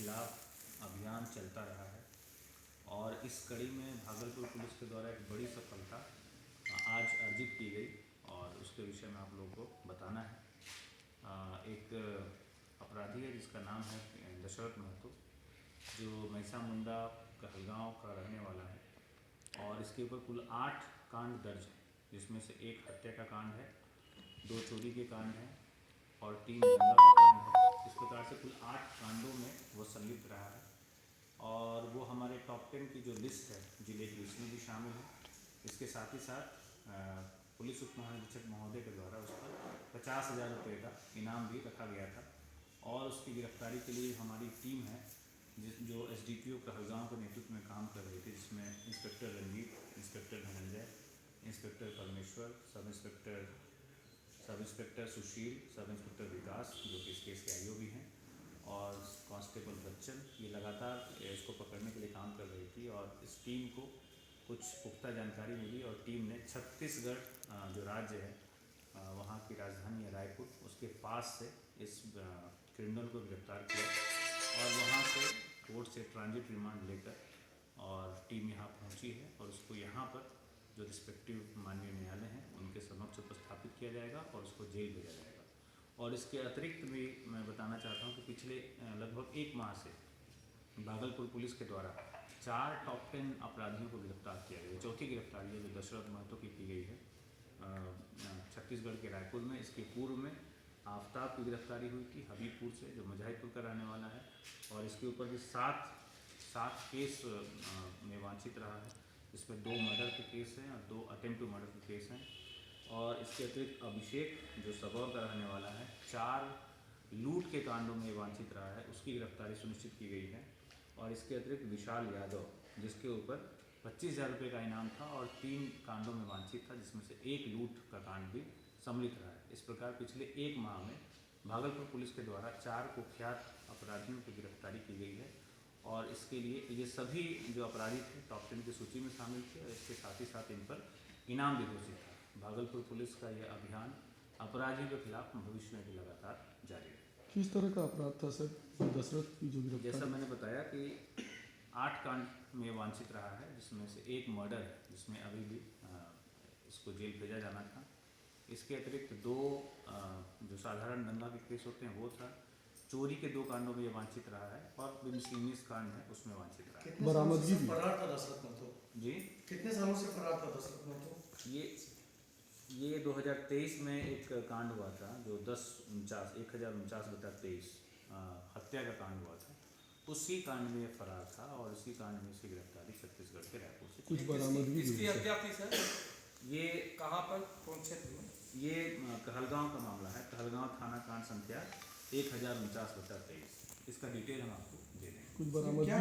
खिलाफ अभियान चलता रहा है और इस कड़ी में भागलपुर पुलिस के द्वारा एक बड़ी सफलता आज अर्जित की गई और उसके विषय में आप लोगों को बताना है। एक अपराधी है जिसका नाम है दशरथ महतो, जो मैसा मुंडा कहलगांव का रहने वाला है और इसके ऊपर कुल 8 कांड दर्ज हैं, जिसमें से एक हत्या का कांड है, 2 चोरी के कांड हैं और 3 दंगा का कांड है। इस प्रकार से कुल 8 कांडों में वो संलिप्त रहा है और वो हमारे टॉप 10 की जो लिस्ट है जिले की, उसमें भी शामिल है। इसके साथ ही साथ पुलिस उप महानिरीक्षक महोदय के द्वारा उस पर 50,000 रुपये का इनाम भी रखा गया था और उसकी गिरफ्तारी के लिए हमारी टीम है जो SDPO कहलगांव के नेतृत्व में काम कर रही थी, जिसमें inspector Ranjit, inspector Dhananjay, inspector Parmeshwar, sub inspector सुशील, सब इंस्पेक्टर विकास जो कि इस केस के IO भी हैं और कांस्टेबल बच्चन, ये लगातार इसको पकड़ने के लिए काम कर रही थी। और इस टीम को कुछ पुख्ता जानकारी मिली और टीम ने छत्तीसगढ़ जो राज्य है वहाँ की राजधानी है रायपुर, उसके पास से इस क्रिमिनल को गिरफ्तार किया और वहाँ से कोर्ट से ट्रांजिट रिमांड लेकर और टीम यहाँ पहुँची है और उसको यहाँ पर जो रिस्पेक्टिव माननीय न्यायालय हैं उनके समक्ष उपस्थापित किया जाएगा और उसको जेल भेजा जाएगा। और इसके अतिरिक्त भी मैं बताना चाहता हूँ कि पिछले लगभग 1 माह से भागलपुर पुलिस के द्वारा 4 टॉप 10 अपराधियों को गिरफ्तार किया गया। चौथी गिरफ्तारी है जो दशरथ महतो की गई है छत्तीसगढ़ के रायपुर में। इसके पूर्व में आफ्ताब की गिरफ्तारी हुई थी हबीबपुर से, जो मुजाहिदपुर का रहने वाला है और इसके ऊपर भी 7 केस में वांछित रहा है। इसमें 2 मर्डर के केस हैं और 2 अटेम्प्ट टू मर्डर के केस हैं। और इसके अतिरिक्त अभिषेक जो सबौर का रहने वाला है 4 लूट के कांडों में वांछित रहा है, उसकी गिरफ्तारी सुनिश्चित की गई है। और इसके अतिरिक्त विशाल यादव, जिसके ऊपर 25,000 रुपये का इनाम था और 3 कांडों में वांछित था, जिसमें से 1 लूट का कांड भी सम्मिलित रहा है। इस प्रकार पिछले 1 माह में भागलपुर पुलिस के द्वारा 4 कुख्यात अपराधियों की गिरफ्तारी की गई है और इसके लिए ये सभी जो अपराधी थे टॉप 10 की सूची में शामिल थे और इसके साथ ही साथ इन पर इनाम भी घोषित था। भागलपुर पुलिस का यह अभियान अपराधियों के खिलाफ भविष्य में भी लगातार जारी है। किस तरह का अपराध था सर दशरथ की जो गिरफ्तारी? जैसा मैंने बताया कि 8 कांड में वांछित रहा है, जिसमें से 1 मर्डर है जिसमें अभी भी इसको जेल भेजा जाना था। इसके अतिरिक्त 2 जो साधारण दंगा के केस होते हैं वो था। चोरी के 2 कांडों में ये वांछित रहा है और मिसलिनियस कांड है उसमें वांछित रहा है। बरामदगी भी फरार था दशरथ महतो जी। कितने सालों से फरार था दशरथ महतो? ये 2023 में एक कांड हुआ था जो 1049/23 हत्या का कांड हुआ था। उसी कांड में ये फरार था और उसी कांड में इसकी गिरफ्तारी छत्तीसगढ़ के रायपुर से कुछ बरामदगी भी इसकी हत्या थी सर? ये कहाँ पर, कौन क्षेत्र में? ये कहलगांव का मामला है। कहलगांव थाना कांड संख्या 1049/23। इसका डिटेल हम आपको दे देंगे। कुछ बरामदगी